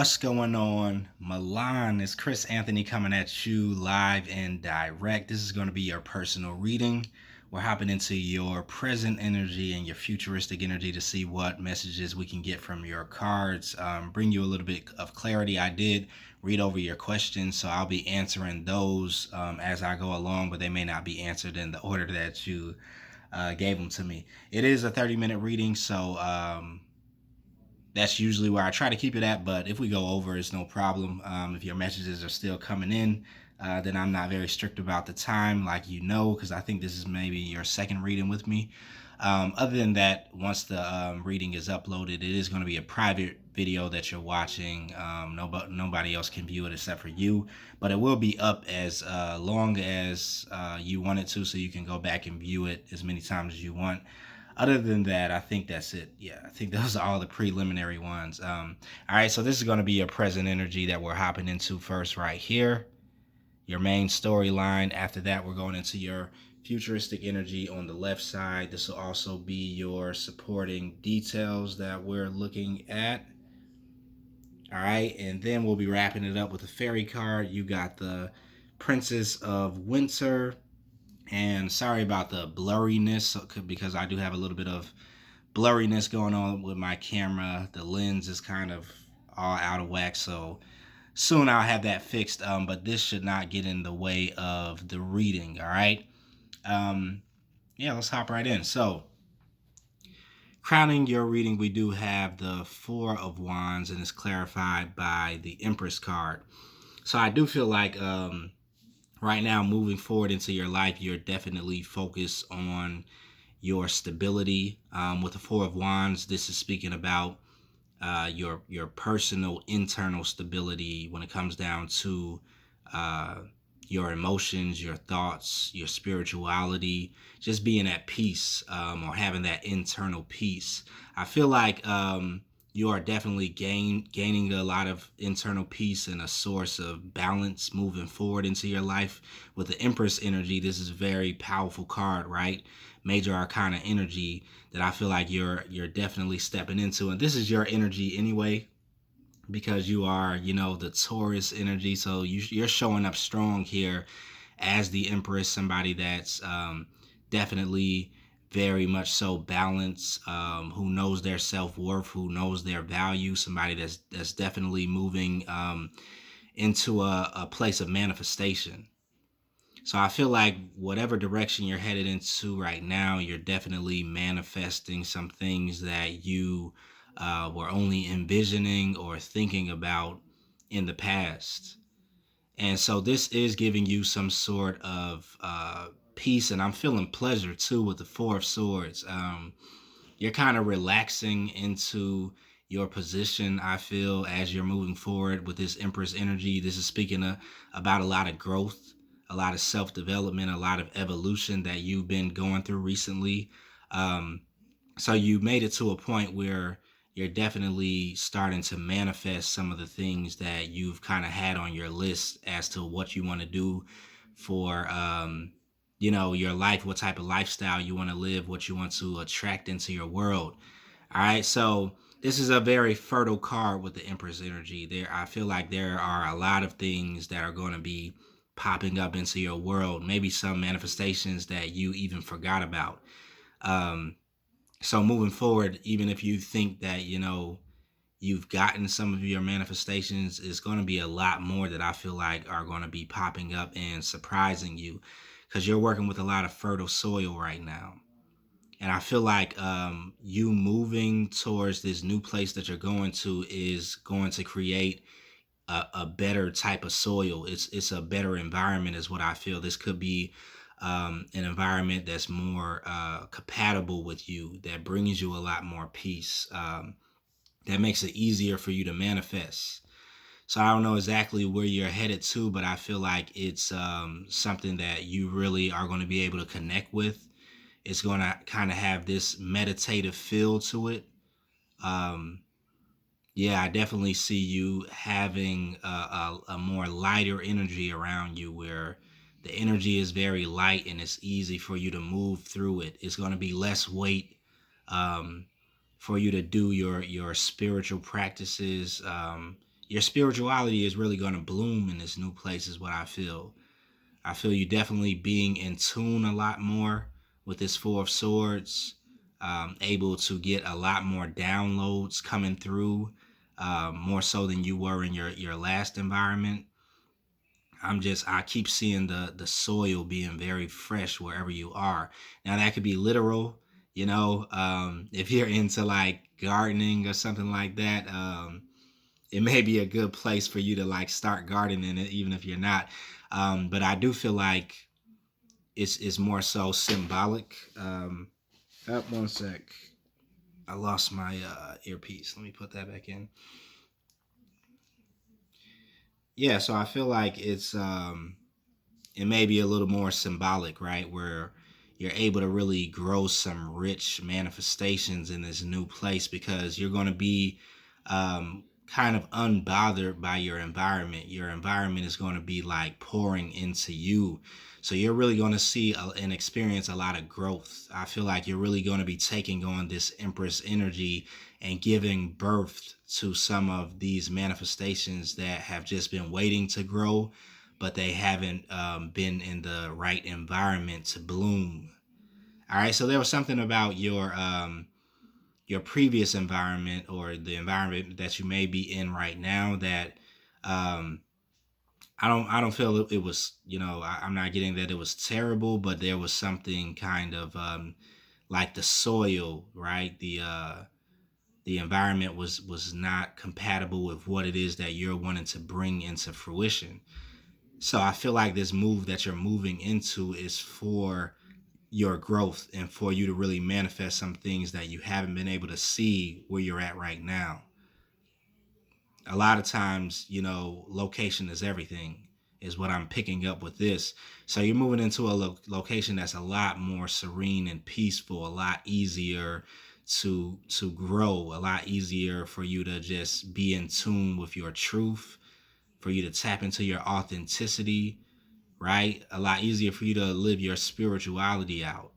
What's going on? Malan, it's Chris Anthony coming at you live and direct. This is going to be your personal reading. We're hopping into your present energy and your futuristic energy to see what messages we can get from your cards, bring you a little bit of clarity. I did read over your questions, so I'll be answering those as I go along, but they may not be answered in the order that you gave them to me. It is a 30-minute reading, so that's usually where I try to keep it at. But if we go over, it's no problem. If your messages are still coming in, then I'm not very strict about the time, like because I think this is maybe your second reading with me. Other than that, once the reading is uploaded, it is going to be a private video that you're watching. Nobody else can view it except for you, but it will be up as long as you want it to, so you can go back and view it as many times as you want. Other than that, I think that's it. Yeah, I think those are all the preliminary ones. All right, so this is going to be your present energy that we're hopping into first right here. Your main storyline. After that, we're going into your futuristic energy on the left side. This will also be your supporting details that we're looking at. All right, and then we'll be wrapping it up with a fairy card. You got the Princess of Winter. And sorry about the blurriness, because I do have a little bit of blurriness going on with my camera. The lens is kind of all out of whack, so soon I'll have that fixed. But this should not get in the way of the reading. All right. Yeah, let's hop right in. So, crowning your reading, we do have the Four of Wands, and it's clarified by the Empress card. So I do feel like right now, moving forward into your life, you're definitely focused on your stability. With the Four of Wands, this is speaking about your personal internal stability when it comes down to your emotions, your thoughts, your spirituality, just being at peace, or having that internal peace. I feel like you are definitely gaining a lot of internal peace and a source of balance moving forward into your life. With the Empress energy, this is a very powerful card, right? Major Arcana energy that I feel like you're definitely stepping into. And this is your energy anyway, because you are, the Taurus energy. So you're showing up strong here as the Empress, somebody that's definitely very much so balanced, who knows their self-worth, who knows their value, somebody that's definitely moving into a place of manifestation. So I feel like whatever direction you're headed into right now, you're definitely manifesting some things that you were only envisioning or thinking about in the past. And so this is giving you some sort of peace, and I'm feeling pleasure too with the Four of Swords. You're kind of relaxing into your position, I feel, as you're moving forward with this Empress energy. This is speaking about a lot of growth, a lot of self-development, a lot of evolution that you've been going through recently. So you made it to a point where you're definitely starting to manifest some of the things that you've kind of had on your list as to what you want to do for your life, what type of lifestyle you want to live, what you want to attract into your world. All right, so this is a very fertile card with the Empress energy. I feel like there are a lot of things that are going to be popping up into your world, maybe some manifestations that you even forgot about. So moving forward, even if you think that you've gotten some of your manifestations, it's going to be a lot more that I feel like are going to be popping up and surprising you, because you're working with a lot of fertile soil right now. And I feel like you moving towards this new place that you're going to is going to create a better type of soil. It's a better environment is what I feel. This could be an environment that's more compatible with you, that brings you a lot more peace, that makes it easier for you to manifest. So I don't know exactly where you're headed to, but I feel like it's something that you really are going to be able to connect with. It's going to kind of have this meditative feel to it. Yeah, I definitely see you having a more lighter energy around you, where the energy is very light and it's easy for you to move through it. It's going to be less weight for you to do your spiritual practices, your spirituality is really going to bloom in this new place, is what I feel. I feel you definitely being in tune a lot more with this Four of Swords, able to get a lot more downloads coming through, more so than you were in your last environment. I keep seeing the soil being very fresh wherever you are. Now that could be literal, if you're into like gardening or something like that. It may be a good place for you to like start gardening it, even if you're not. But I do feel like it's more so symbolic. Up one sec. I lost my earpiece. Let me put that back in. Yeah, so I feel like it may be a little more symbolic, right? Where you're able to really grow some rich manifestations in this new place because you're going to be kind of unbothered by your environment. Your environment is going to be like pouring into you. So you're really going to see and experience a lot of growth. I feel like you're really going to be taking on this Empress energy and giving birth to some of these manifestations that have just been waiting to grow, but they haven't been in the right environment to bloom. All right, so there was something about your previous environment or the environment that you may be in right now that um, I don't feel it was, I'm not getting that it was terrible, but there was something kind of like the soil, right? The environment was not compatible with what it is that you're wanting to bring into fruition. So I feel like this move that you're moving into is for your growth and for you to really manifest some things that you haven't been able to see where you're at right now. A lot of times, location is everything, is what I'm picking up with this. So you're moving into a location that's a lot more serene and peaceful, a lot easier to grow, a lot easier for you to just be in tune with your truth, for you to tap into your authenticity, right? A lot easier for you to live your spirituality out.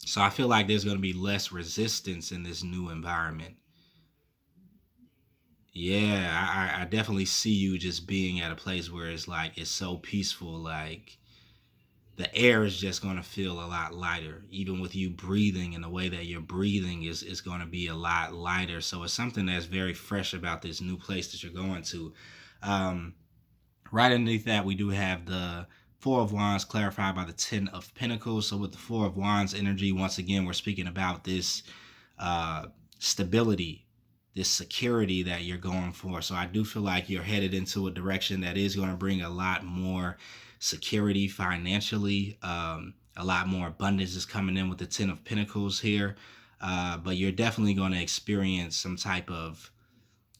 So I feel like there's going to be less resistance in this new environment. Yeah, I definitely see you just being at a place where it's like it's so peaceful. Like the air is just going to feel a lot lighter, even with you breathing, and the way that you're breathing is going to be a lot lighter. So it's something that's very fresh about this new place that you're going to. Um, right underneath that, we do have the Four of Wands clarified by the Ten of Pentacles. So with the Four of Wands energy, once again, we're speaking about this uh, stability, this security that you're going for. So I do feel like you're headed into a direction that is going to bring a lot more security financially. A lot more abundance is coming in with the Ten of Pentacles here. But you're definitely going to experience some type of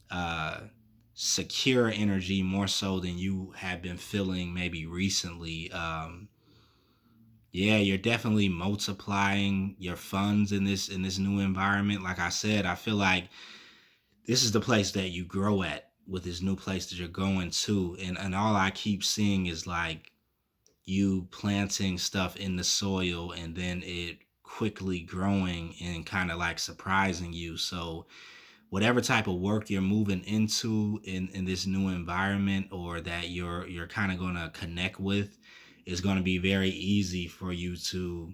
uh, secure energy more so than you have been feeling maybe recently. Yeah, you're definitely multiplying your funds in this new environment. Like I said, I feel like this is the place that you grow at with this new place that you're going to, and all I keep seeing is like you planting stuff in the soil and then it quickly growing and kind of like surprising you. So whatever type of work you're moving into in this new environment, or that you're kind of going to connect with, is going to be very easy for you to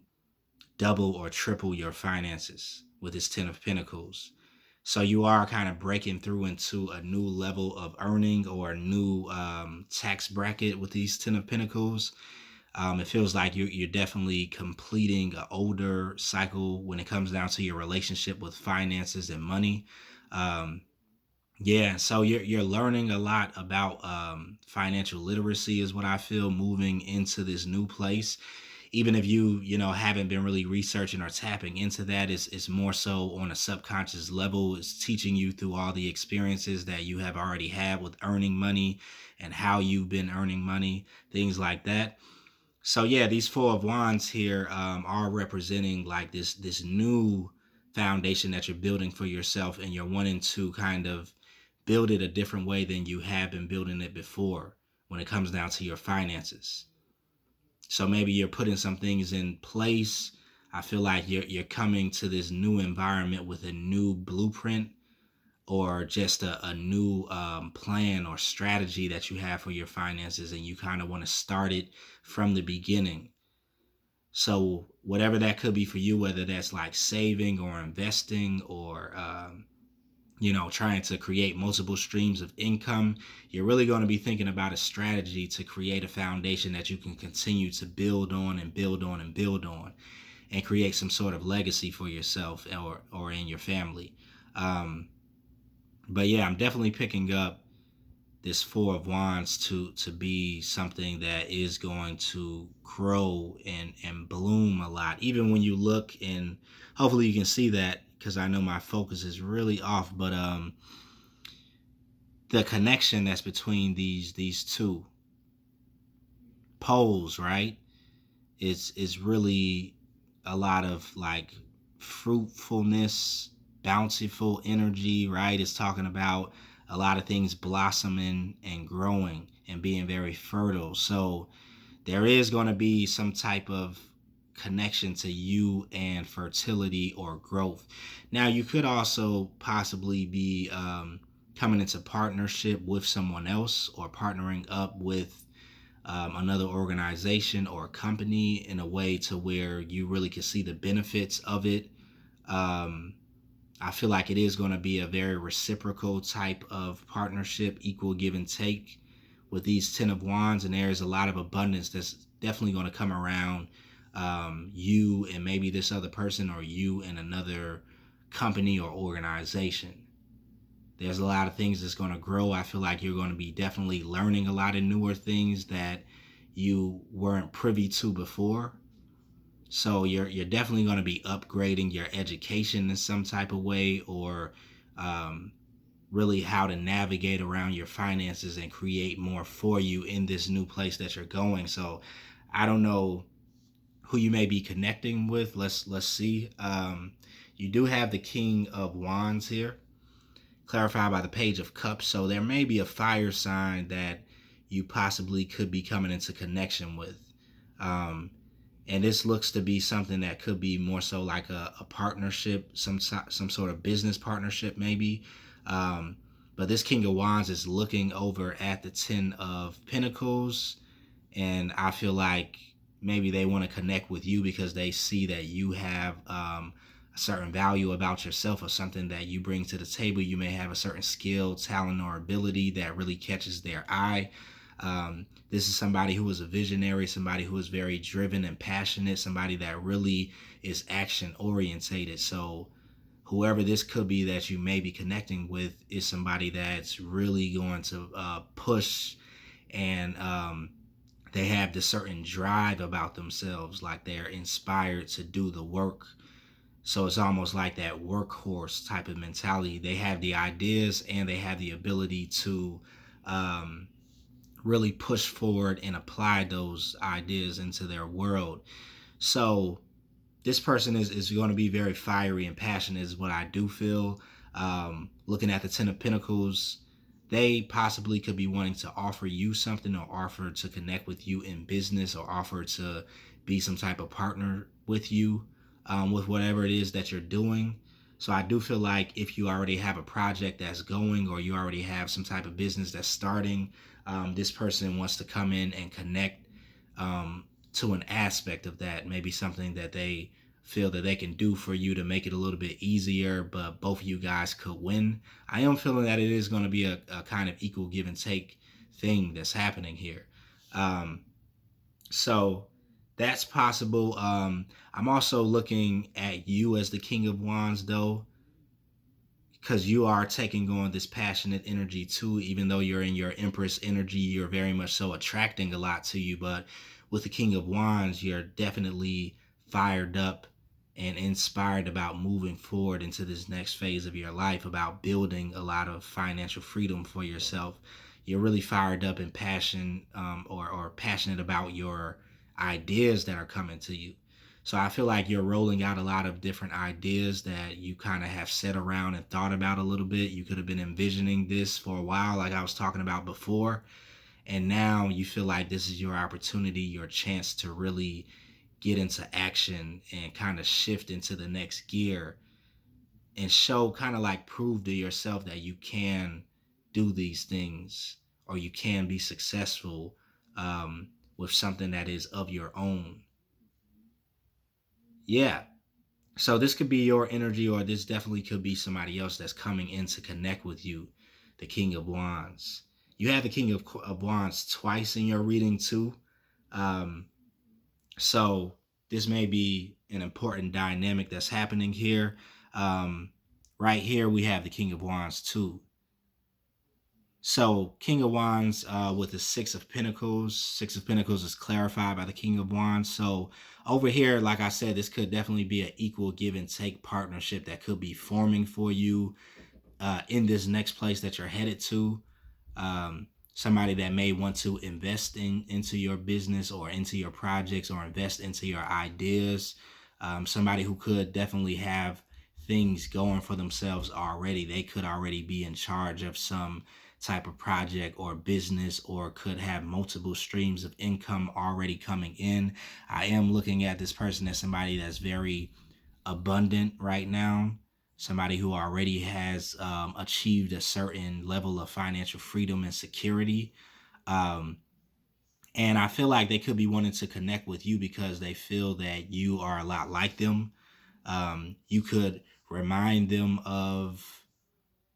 double or triple your finances with this Ten of Pentacles. So you are kind of breaking through into a new level of earning, or a new tax bracket with these Ten of Pentacles. It feels like you're definitely completing an older cycle when it comes down to your relationship with finances and money. Um, yeah, so you're learning a lot about financial literacy, is what I feel, moving into this new place. Even if you haven't been really researching or tapping into that, it's more so on a subconscious level. It's teaching you through all the experiences that you have already had with earning money and how you've been earning money, things like that. So yeah, these Four of Wands here are representing like this new foundation that you're building for yourself, and you're wanting to kind of build it a different way than you have been building it before when it comes down to your finances. So maybe you're putting some things in place. I feel like you're coming to this new environment with a new blueprint, or just a new plan or strategy that you have for your finances, and you kind of want to start it from the beginning. So whatever that could be for you, whether that's like saving or investing or trying to create multiple streams of income, you're really going to be thinking about a strategy to create a foundation that you can continue to build on and build on and build on, and create some sort of legacy for yourself or in your family. Um, but yeah, I'm definitely picking up this Four of Wands to be something that is going to grow and bloom a lot. Even when you look, and hopefully you can see that, because I know my focus is really off, but the connection that's between these two poles, right? Is really a lot of like fruitfulness, bountiful energy, right? It's talking about a lot of things blossoming and growing and being very fertile. So there is going to be some type of connection to you and fertility or growth. Now, you could also possibly be coming into partnership with someone else, or partnering up with another organization or company in a way to where you really can see the benefits of it. Um, I feel like it is going to be a very reciprocal type of partnership, equal give and take with these 10 of Wands. And there's a lot of abundance that's definitely going to come around you and maybe this other person, or you and another company or organization. There's a lot of things that's going to grow. I feel like you're going to be definitely learning a lot of newer things that you weren't privy to before. So you're definitely going to be upgrading your education in some type of way, or um, really how to navigate around your finances and create more for you in this new place that you're going. So I don't know who you may be connecting with. Let's see. You do have the King of Wands here, clarified by the Page of Cups. So there may be a fire sign that you possibly could be coming into connection with. Um, and this looks to be something that could be more so like a partnership, some sort of business partnership maybe. Um, but this King of Wands is looking over at the Ten of Pentacles, and I feel like maybe they want to connect with you because they see that you have a certain value about yourself, or something that you bring to the table. You may have a certain skill, talent, or ability that really catches their eye. This is somebody who is a visionary, somebody who is very driven and passionate, somebody that really is action orientated. So whoever this could be that you may be connecting with is somebody that's really going to push, and they have this certain drive about themselves, like they're inspired to do the work. So it's almost like that workhorse type of mentality. They have the ideas and they have the ability to um, really push forward and apply those ideas into their world. So this person is going to be very fiery and passionate, is what I do feel. Looking at the Ten of Pentacles, they possibly could be wanting to offer you something, or offer to connect with you in business, or offer to be some type of partner with you with whatever it is that you're doing. So I do feel like if you already have a project that's going, or you already have some type of business that's starting, this person wants to come in and connect to an aspect of that, maybe something that they feel that they can do for you to make it a little bit easier, but both of you guys could win. I am feeling that it is going to be a kind of equal give and take thing that's happening here. Um, so that's possible. I'm also looking at you as the King of Wands, though, because you are taking on this passionate energy too. Even though you're in your Empress energy, you're very much so attracting a lot to you. But with the King of Wands, you're definitely fired up and inspired about moving forward into this next phase of your life, about building a lot of financial freedom for yourself. You're really fired up and or passionate about your ideas that are coming to you. So I feel like you're rolling out a lot of different ideas that you kind of have sat around and thought about a little bit. You could have been envisioning this for a while, like I was talking about before. And now you feel like this is your opportunity, your chance to really get into action and kind of shift into the next gear and show, kind of like prove to yourself that you can do these things, or you can be successful with something that is of your own. Yeah. So this could be your energy, or this definitely could be somebody else that's coming in to connect with you. The King of Wands. You have the King of Wands twice in your reading too. Um, so this may be an important dynamic that's happening here. Um, right here we have the King of Wands too. So King of Wands with the Six of Pentacles. Six of Pentacles is clarified by the King of Wands. So over here, like I said, this could definitely be an equal give and take partnership that could be forming for you in this next place that you're headed to. Somebody that may want to invest into your business or into your projects, or invest into your ideas. Somebody who could definitely have things going for themselves already. They could already be in charge of some type of project or business, or could have multiple streams of income already coming in. I am looking at this person as somebody that's very abundant right now, somebody who already has achieved a certain level of financial freedom and security. Um, and I feel like they could be wanting to connect with you because they feel that you are a lot like them. You could remind them of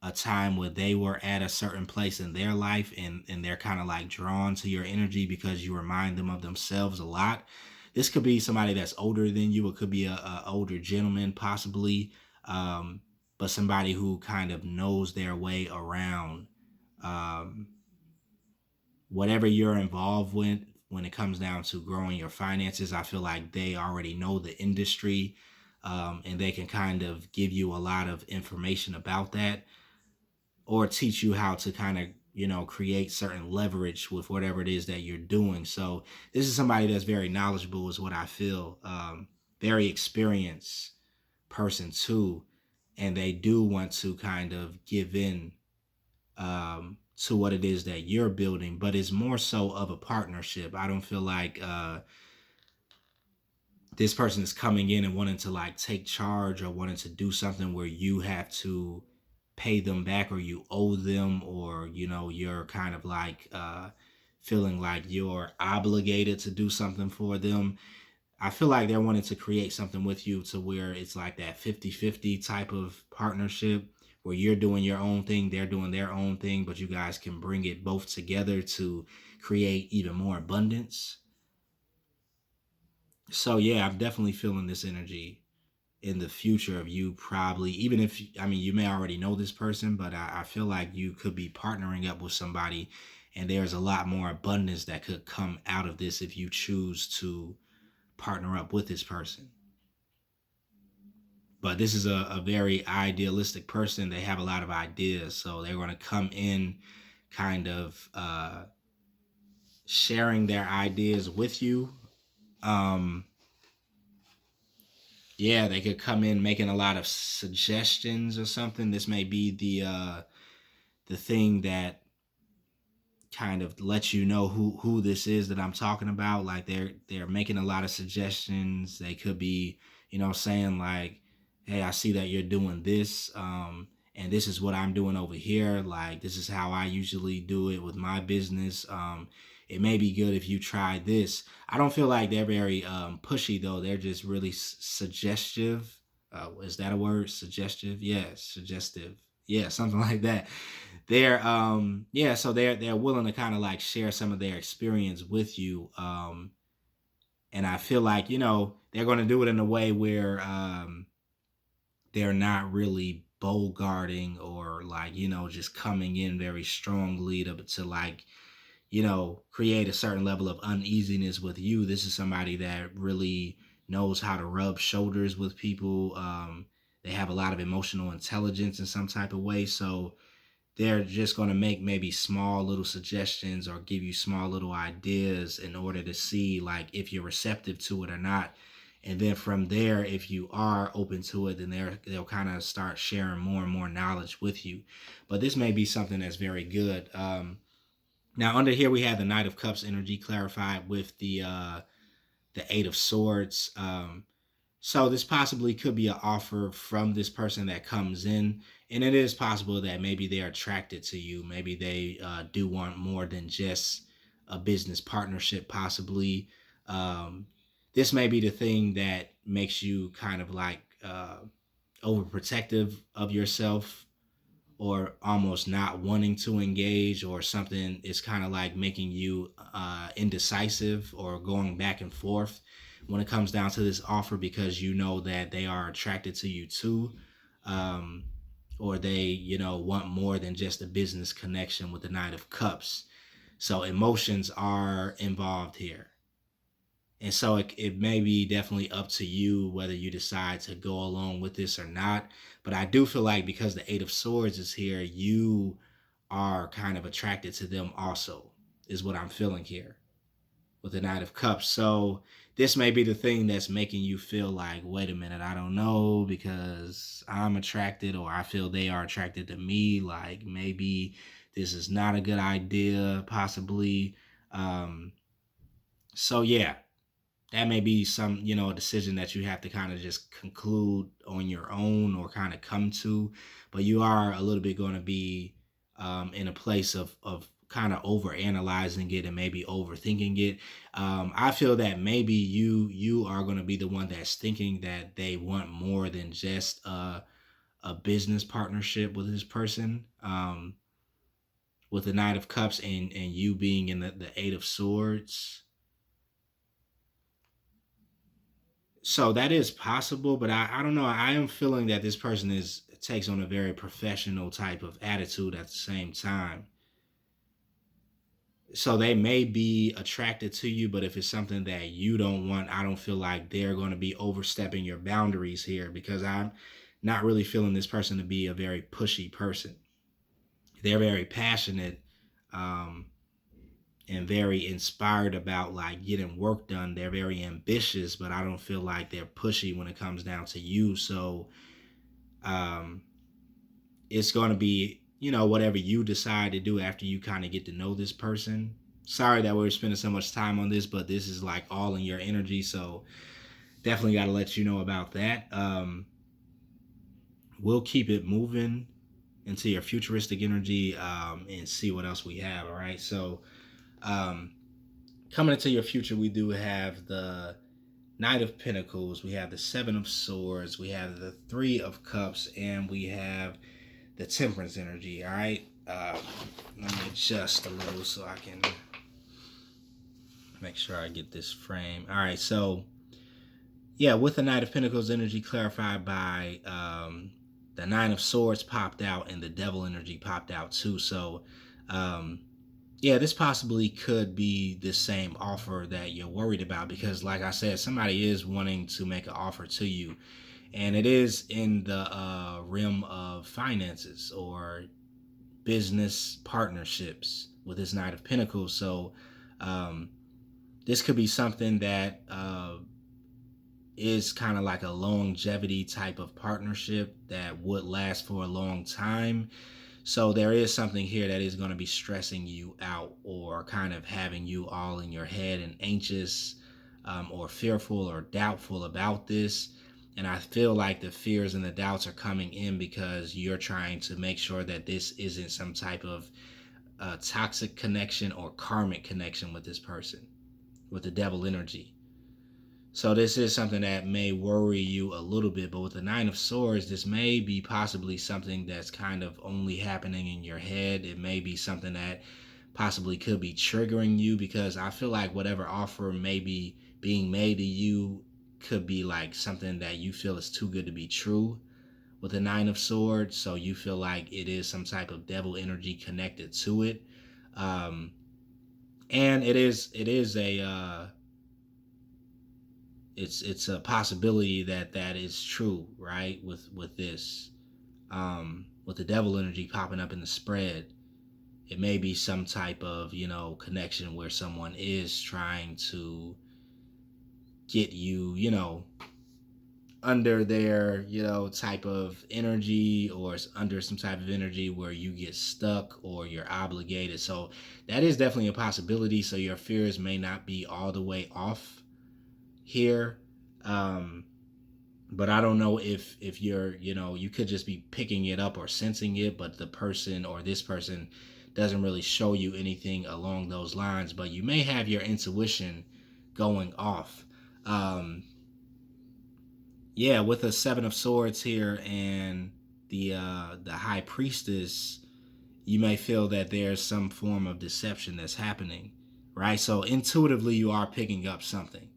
a time where they were at a certain place in their life, and they're kind of like drawn to your energy because you remind them of themselves a lot. This could be somebody that's older than you. It could be a older gentleman possibly, um, but somebody who kind of knows their way around um, whatever you're involved with when it comes down to growing your finances. I feel like they already know the industry, and they can kind of give you a lot of information about that, or teach you how to kind of, create certain leverage with whatever it is that you're doing. So this is somebody that's very knowledgeable, is what I feel. Very experienced person too, and they do want to kind of give in to what it is that you're building, but it's more so of a partnership. I don't feel like this person is coming in and wanting to like take charge, or wanting to do something where you have to pay them back, or you owe them, or you're kind of like feeling like you're obligated to do something for them. I feel like they're wanting to create something with you to where it's like that 50-50 type of partnership, where you're doing your own thing, they're doing their own thing, but you guys can bring it both together to create even more abundance. So yeah, I'm definitely feeling this energy in the future of you, probably, even if, I mean, you may already know this person, but I feel like you could be partnering up with somebody, and there's a lot more abundance that could come out of this if you choose to partner up with this person. But this is a very idealistic person. They have a lot of ideas, so they're going to come in kind of sharing their ideas with you. um yeah, they could come in making a lot of suggestions or something. This may be the thing that kind of lets you know who this is that I'm talking about. Like they're making a lot of suggestions. They could be, saying like, "Hey, I see that you're doing this, and this is what I'm doing over here. Like this is how I usually do it with my business. It may be good if you try this." I don't feel like they're very pushy though. They're just really suggestive. Is that a word? Suggestive? Yeah, suggestive. Yeah, something like that. They're yeah, so they're willing to kind of like share some of their experience with you. And I feel like, they're going to do it in a way where they're not really guarding, or like, just coming in very strongly to like, create a certain level of uneasiness with you. This is somebody that really knows how to rub shoulders with people. They have a lot of emotional intelligence in some type of way. So they're just going to make maybe small little suggestions, or give you small little ideas in order to see like if you're receptive to it or not. And then from there, if you are open to it, then they'll kind of start sharing more and more knowledge with you. But this may be something that's very good. Now under here we have the Knight of Cups energy clarified with the Eight of Swords. So this possibly could be an offer from this person that comes in, and it is possible that maybe they're attracted to you. Maybe they do want more than just a business partnership. Possibly, um, this may be the thing that makes you kind of like overprotective of yourself, or almost not wanting to engage, or something is kind of like making you indecisive or going back and forth when it comes down to this offer, because you know that they are attracted to you too, um, or they want more than just a business connection with the Knight of Cups. So emotions are involved here, and so it may be definitely up to you whether you decide to go along with this or not. But I do feel like because the Eight of Swords is here, you are kind of attracted to them also, is what I'm feeling here with the Knight of Cups. So this may be the thing that's making you feel like, wait a minute, I don't know, because I'm attracted, or I feel they are attracted to me. Like maybe this is not a good idea, possibly. Um, so yeah, that may be some a decision that you have to kind of just conclude on your own, or kind of come to. But you are a little bit going to be in a place of kind of over analyzing it and maybe overthinking it. I feel that maybe you are going to be the one that's thinking that they want more than just a business partnership with this person, with the Knight of Cups, and you being in the Eight of Swords. So that is possible, but I don't know. I am feeling that this person is takes on a very professional type of attitude at the same time. So they may be attracted to you, but if it's something that you don't want, I don't feel like they're going to be overstepping your boundaries here, because I'm not really feeling this person to be a very pushy person. They're very passionate, um, and very inspired about like getting work done. They're very ambitious, but I don't feel like they're pushy when it comes down to you. So um, it's going to be whatever you decide to do after you kind of get to know this person. Sorry that we're spending so much time on this, but this is like all in your energy, so definitely got to let you know about that. We'll keep it moving into your futuristic energy, and see what else we have. All right, so um, coming into your future, we do have the Knight of Pentacles, we have the Seven of Swords, we have the Three of Cups, and we have the Temperance energy. All right, let me adjust a little so I can make sure I get this frame. All right, so yeah, with the Knight of Pentacles energy clarified by the Nine of Swords popped out, and the Devil energy popped out too. So um, yeah, this possibly could be the same offer that you're worried about, because like I said, somebody is wanting to make an offer to you, and it is in the realm of finances or business partnerships with this Knight of Pentacles. So um, this could be something that is kind of like a longevity type of partnership that would last for a long time. So there is something here that is going to be stressing you out, or kind of having you all in your head and anxious, or fearful or doubtful about this. And I feel like the fears and the doubts are coming in because you're trying to make sure that this isn't some type of toxic connection or karmic connection with this person, with the Devil energy. So this is something that may worry you a little bit, but with the Nine of Swords, this may be possibly something that's kind of only happening in your head. It may be something that possibly could be triggering you, because I feel like whatever offer may be being made to you could be like something that you feel is too good to be true with the Nine of Swords. So you feel like it is some type of devil energy connected to it. Um, and it is a it's a possibility that that is true, right? With this, with the devil energy popping up in the spread, it may be some type of connection where someone is trying to get you, under their type of energy, or under some type of energy where you get stuck or you're obligated. So that is definitely a possibility. So your fears may not be all the way off here. um But I don't know if you're, you could just be picking it up or sensing it, but the person or this person doesn't really show you anything along those lines, but you may have your intuition going off. um yeah, with the seven of swords here and the high priestess, you may feel that there's some form of deception that's happening, right? So intuitively you are picking up something,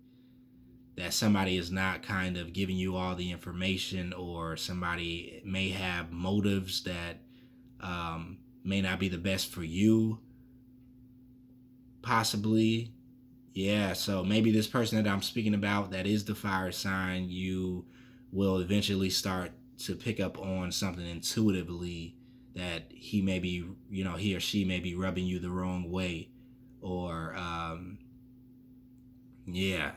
that somebody is not kind of giving you all the information, or somebody may have motives that may not be the best for you, possibly. Yeah, so maybe this person that I'm speaking about that is the fire sign, you will eventually start to pick up on something intuitively, that he may be, he or she may be rubbing you the wrong way, or yeah.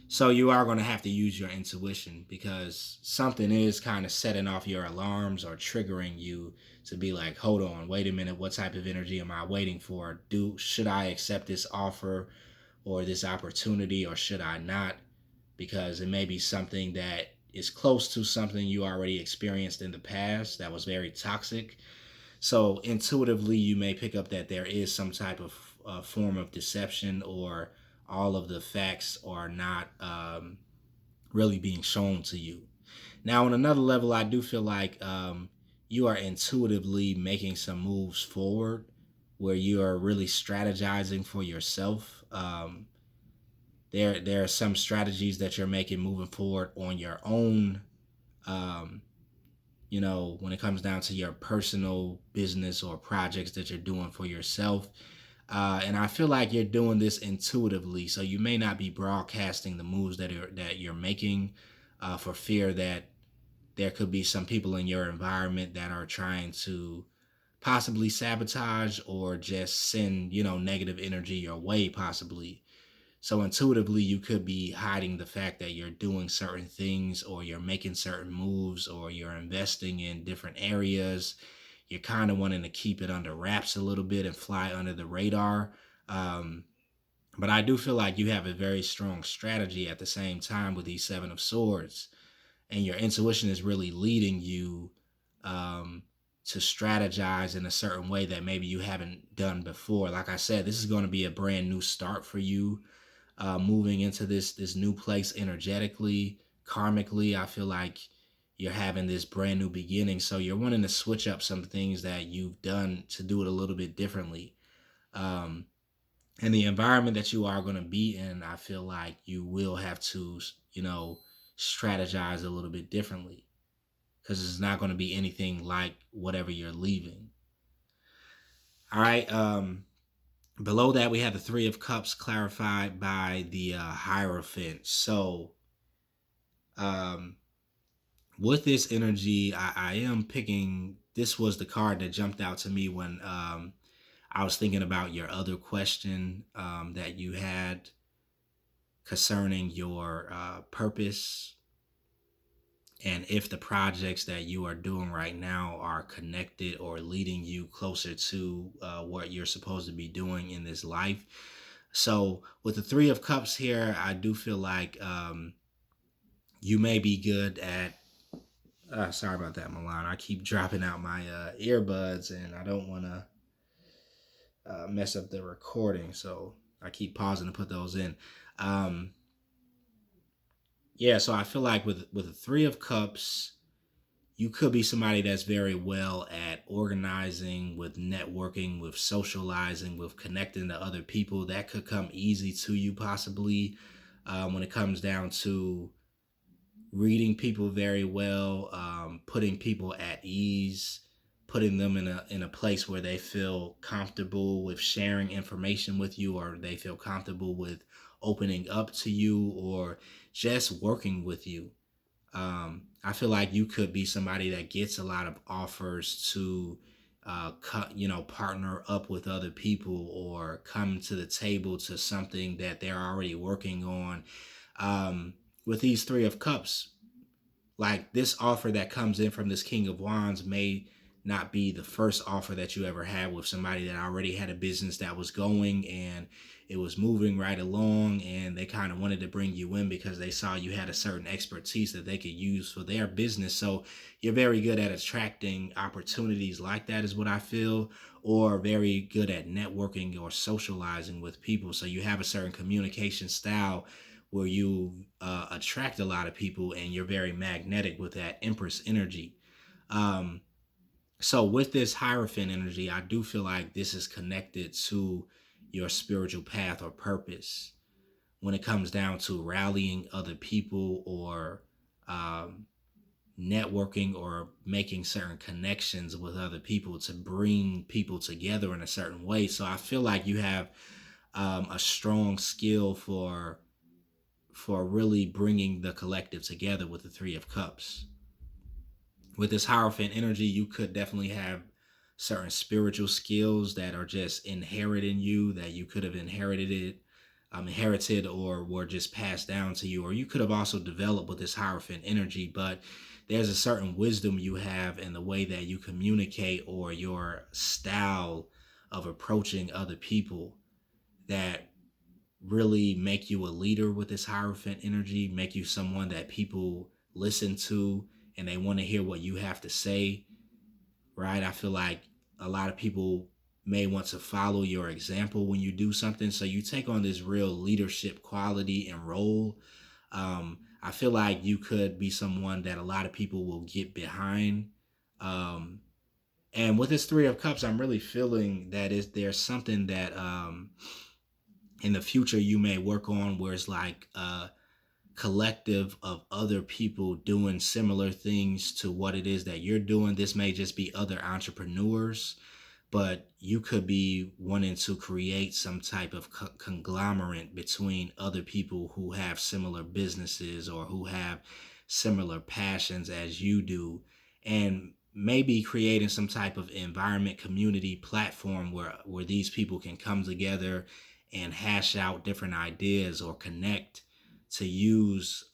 So you are going to have to use your intuition, because something is kind of setting off your alarms or triggering you to be like, hold on, wait a minute, what type of energy am I waiting for? Should I accept this offer or this opportunity, or should I not? Because it may be something that is close to something you already experienced in the past that was very toxic. So intuitively, you may pick up that there is some type of form of deception, or all of the facts are not really being shown to you. Now, on another level, I do feel like you are intuitively making some moves forward, where you are really strategizing for yourself. There are some strategies that you're making moving forward on your own. Um, when it comes down to your personal business or projects that you're doing for yourself. And I feel like you're doing this intuitively, so you may not be broadcasting the moves that you're making, for fear that there could be some people in your environment that are trying to possibly sabotage or just send negative energy your way, possibly. So intuitively, you could be hiding the fact that you're doing certain things, or you're making certain moves, or you're investing in different areas. You're kind of wanting to keep it under wraps a little bit and fly under the radar. Um, but I do feel like you have a very strong strategy at the same time with these Seven of Swords, and your intuition is really leading you um, to strategize in a certain way that maybe you haven't done before. Like I said, this is going to be a brand new start for you, moving into this new place energetically, karmically. I feel like you're having this brand new beginning, so you're wanting to switch up some things that you've done to do it a little bit differently. Um, and the environment that you are going to be in, I feel like you will have to, you know, strategize a little bit differently, because it's not going to be anything like whatever you're leaving. All right. Below that, we have the Three of Cups clarified by the Hierophant. So, um, with this energy, I am picking. This was the card that jumped out to me when I was thinking about your other question that you had concerning your purpose, and if the projects that you are doing right now are connected or leading you closer to what you're supposed to be doing in this life. So with the Three of Cups here, I do feel like you may be good at. Sorry about that, Malan. I keep dropping out my earbuds, and I don't want to mess up the recording, so I keep pausing to put those in. Um, yeah, so I feel like with the Three of Cups, you could be somebody that's very well at organizing, with networking, with socializing, with connecting to other people. That could come easy to you, possibly, when it comes down to reading people very well, putting people at ease, putting them in a place where they feel comfortable with sharing information with you, or they feel comfortable with opening up to you, or just working with you. I feel like you could be somebody that gets a lot of offers to, partner up with other people, or come to the table to something that they're already working on. With these Three of Cups, like this offer that comes in from this King of Wands may not be the first offer that you ever had with somebody that already had a business that was going, and it was moving right along, and they kind of wanted to bring you in because they saw you had a certain expertise that they could use for their business. So you're very good at attracting opportunities like that, is what I feel, or very good at networking or socializing with people. So you have a certain communication style where you attract a lot of people, and you're very magnetic with that Empress energy. Um, so with this Hierophant energy, I do feel like this is connected to your spiritual path or purpose when it comes down to rallying other people, or um, networking, or making certain connections with other people to bring people together in a certain way. So I feel like you have a strong skill for really bringing the collective together with the Three of Cups. With this Hierophant energy, you could definitely have certain spiritual skills that are just inherent in you, that you could have inherited, or were just passed down to you, or you could have also developed with this Hierophant energy. But there's a certain wisdom you have in the way that you communicate, or your style of approaching other people, that really make you a leader with this Hierophant energy, make you someone that people listen to and they want to hear what you have to say, right? I feel like a lot of people may want to follow your example when you do something. So you take on this real leadership quality and role. I feel like you could be someone that a lot of people will get behind. Um, and with this Three of Cups, I'm really feeling that there's something that in the future you may work on, where it's like collective of other people doing similar things to what it is that you're doing. This may just be other entrepreneurs, but you could be wanting to create some type of conglomerate between other people who have similar businesses, or who have similar passions as you do, and maybe creating some type of environment, community platform where these people can come together and hash out different ideas, or connect to use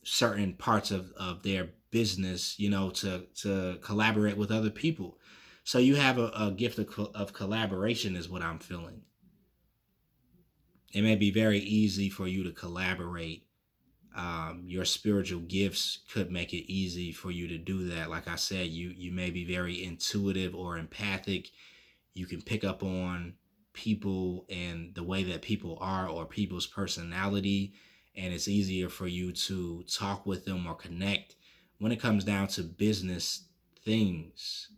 certain parts of their business, to collaborate with other people. So you have a gift of collaboration, is what I'm feeling. It may be very easy for you to collaborate. Your spiritual gifts could make it easy for you to do that. Like I said, you may be very intuitive or empathic. You can pick up on people and the way that people are, or people's personality, and it's easier for you to talk with them or connect when it comes down to business things.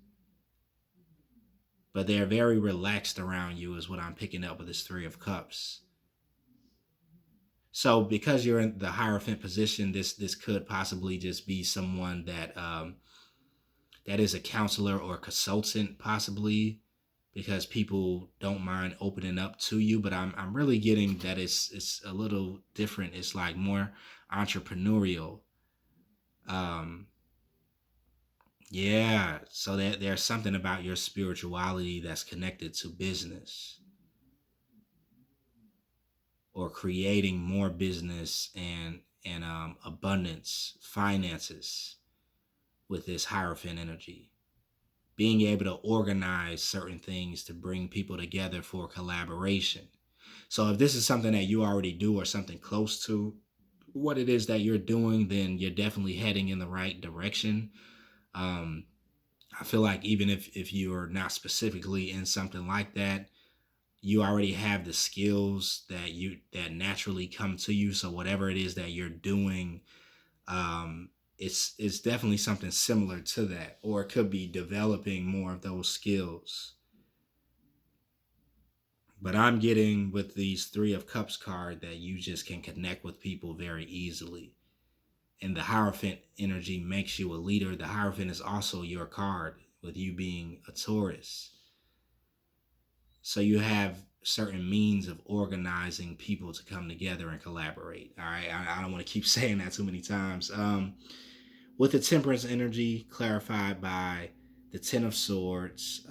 But they're very relaxed around you, is what I'm picking up with this Three of Cups. So because you're in the Hierophant position, this could possibly just be someone that is a counselor or a consultant, possibly, because people don't mind opening up to you. But I'm really getting that it's a little different. It's like more entrepreneurial. Um, yeah. So there's something about your spirituality that's connected to business, or creating more business and abundance, finances, with this Hierophant energy. Being able to organize certain things to bring people together for collaboration. So if this is something that you already do, or something close to what it is that you're doing, then you're definitely heading in the right direction. Um, I feel like even if you're not specifically in something like that, you already have the skills that naturally come to you. So whatever it is that you're doing, um, it's definitely something similar to that, or it could be developing more of those skills. But I'm getting with these Three of Cups card that you just can connect with people very easily. And the Hierophant energy makes you a leader. The Hierophant is also your card, with you being a Taurus. So you have certain means of organizing people to come together and collaborate. All right. I don't want to keep saying that too many times. With the Temperance energy clarified by the Ten of Swords,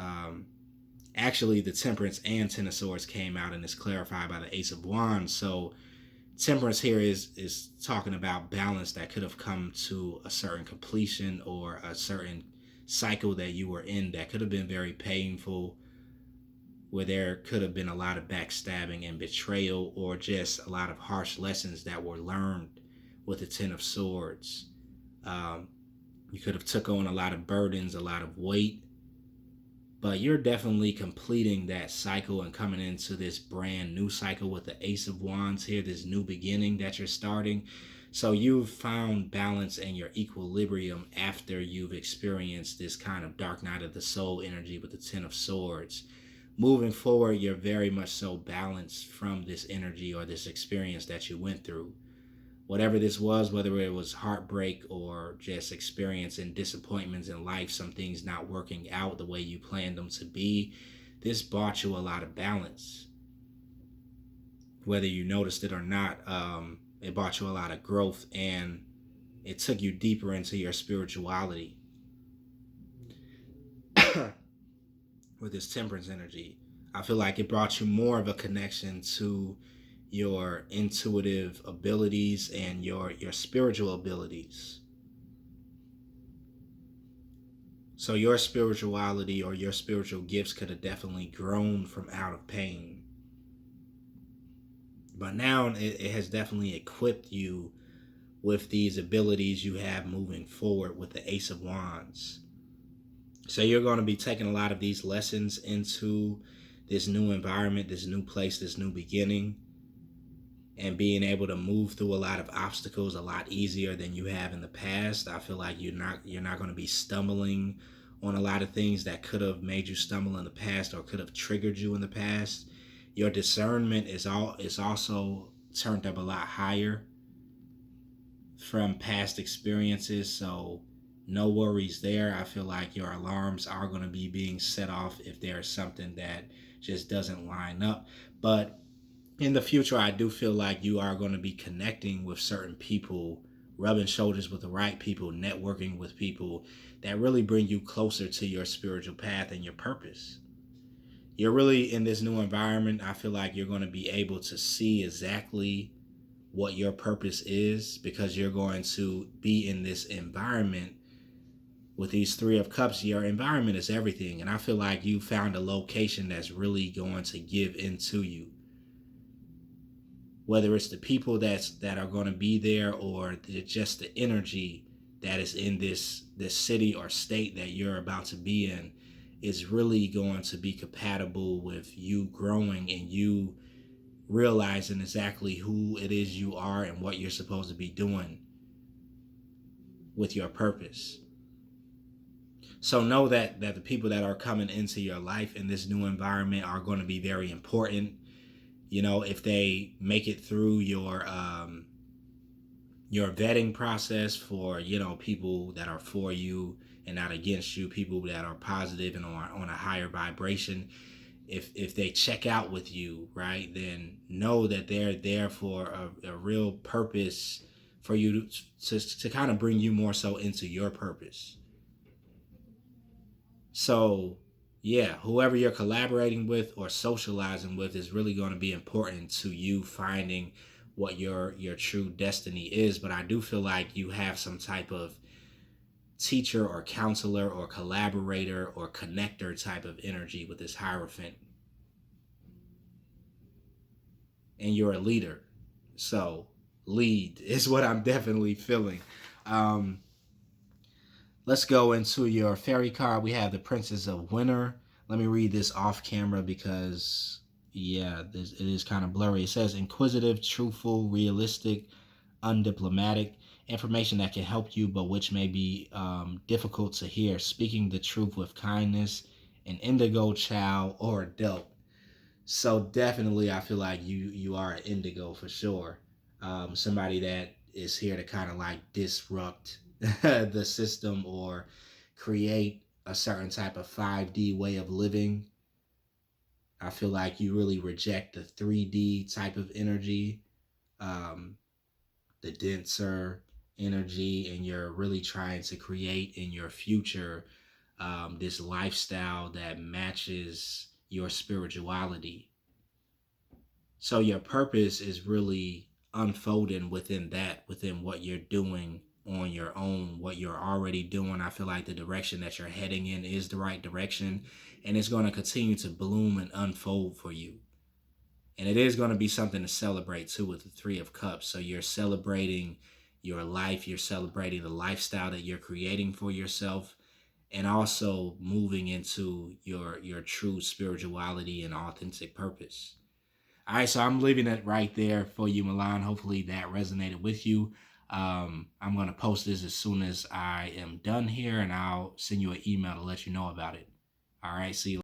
actually the Temperance and Ten of Swords came out and is clarified by the Ace of Wands. So Temperance here is talking about balance that could have come to a certain completion, or a certain cycle that you were in that could have been very painful, where there could have been a lot of backstabbing and betrayal, or just a lot of harsh lessons that were learned with the Ten of Swords. Um, you could have took on a lot of burdens, a lot of weight, but you're definitely completing that cycle and coming into this brand new cycle with the Ace of Wands here, this new beginning that you're starting. So you've found balance and your equilibrium after you've experienced this kind of dark night of the soul energy with the Ten of Swords. Moving forward, you're very much so balanced from this energy or this experience that you went through. Whatever this was, whether it was heartbreak or just experiencing disappointments in life, some things not working out the way you planned them to be, this brought you a lot of balance. Whether you noticed it or not, it brought you a lot of growth, and it took you deeper into your spirituality with this temperance energy. I feel like it brought you more of a connection to your intuitive abilities and your spiritual abilities. So your spirituality or your spiritual gifts could have definitely grown from out of pain. But now it has definitely equipped you with these abilities you have moving forward with the Ace of Wands. So you're going to be taking a lot of these lessons into this new environment, this new place, this new beginning, and being able to move through a lot of obstacles a lot easier than you have in the past. I feel like you're not going to be stumbling on a lot of things that could have made you stumble in the past or could have triggered you in the past. Your discernment is also turned up a lot higher from past experiences, so no worries there. I feel like your alarms are going to be being set off if there's something that just doesn't line up. But in the future, I do feel like you are going to be connecting with certain people, rubbing shoulders with the right people, networking with people that really bring you closer to your spiritual path and your purpose. You're really in this new environment. I feel like you're going to be able to see exactly what your purpose is, because you're going to be in this environment with these Three of Cups. Your environment is everything. And I feel like you found a location that's really going to give into you. Whether it's the people that are going to be there, or just the energy that is in this city or state that you're about to be in, is really going to be compatible with you growing and you realizing exactly who it is you are and what you're supposed to be doing with your purpose. So know that the people that are coming into your life in this new environment are going to be very important. You know, if they make it through your vetting process for, people that are for you and not against you, people that are positive and on a higher vibration, if they check out with you, right, then know that they're there for a real purpose, for you to kind of bring you more so into your purpose. So yeah, whoever you're collaborating with or socializing with is really going to be important to you finding what your true destiny is. But I do feel like you have some type of teacher or counselor or collaborator or connector type of energy with this Hierophant, and you're a leader. So lead is what I'm definitely feeling. Um, let's go into your fairy card. We have the Princess of Winter. Let me read this off camera because, yeah, it is kind of blurry. It says inquisitive, truthful, realistic, undiplomatic, information that can help you, but which may be difficult to hear. Speaking the truth with kindness, an indigo child or adult. So definitely, I feel like you are an indigo for sure. Somebody that is here to kind of like disrupt the system or create a certain type of 5D way of living. I feel like you really reject the 3D type of energy, um, the denser energy, and you're really trying to create in your future this lifestyle that matches your spirituality. So your purpose is really unfolding within that, within what you're doing on your own what you're already doing. I feel like the direction that you're heading in is the right direction, and it's going to continue to bloom and unfold for you. And it is going to be something to celebrate too with the Three of Cups. So you're celebrating your life, you're celebrating the lifestyle that you're creating for yourself, and also moving into your true spirituality and authentic purpose. All right, so I'm leaving it right there for you, Milan. Hopefully that resonated with you. I'm going to post this as soon as I am done here, and I'll send you an email to let you know about it. All right, see you.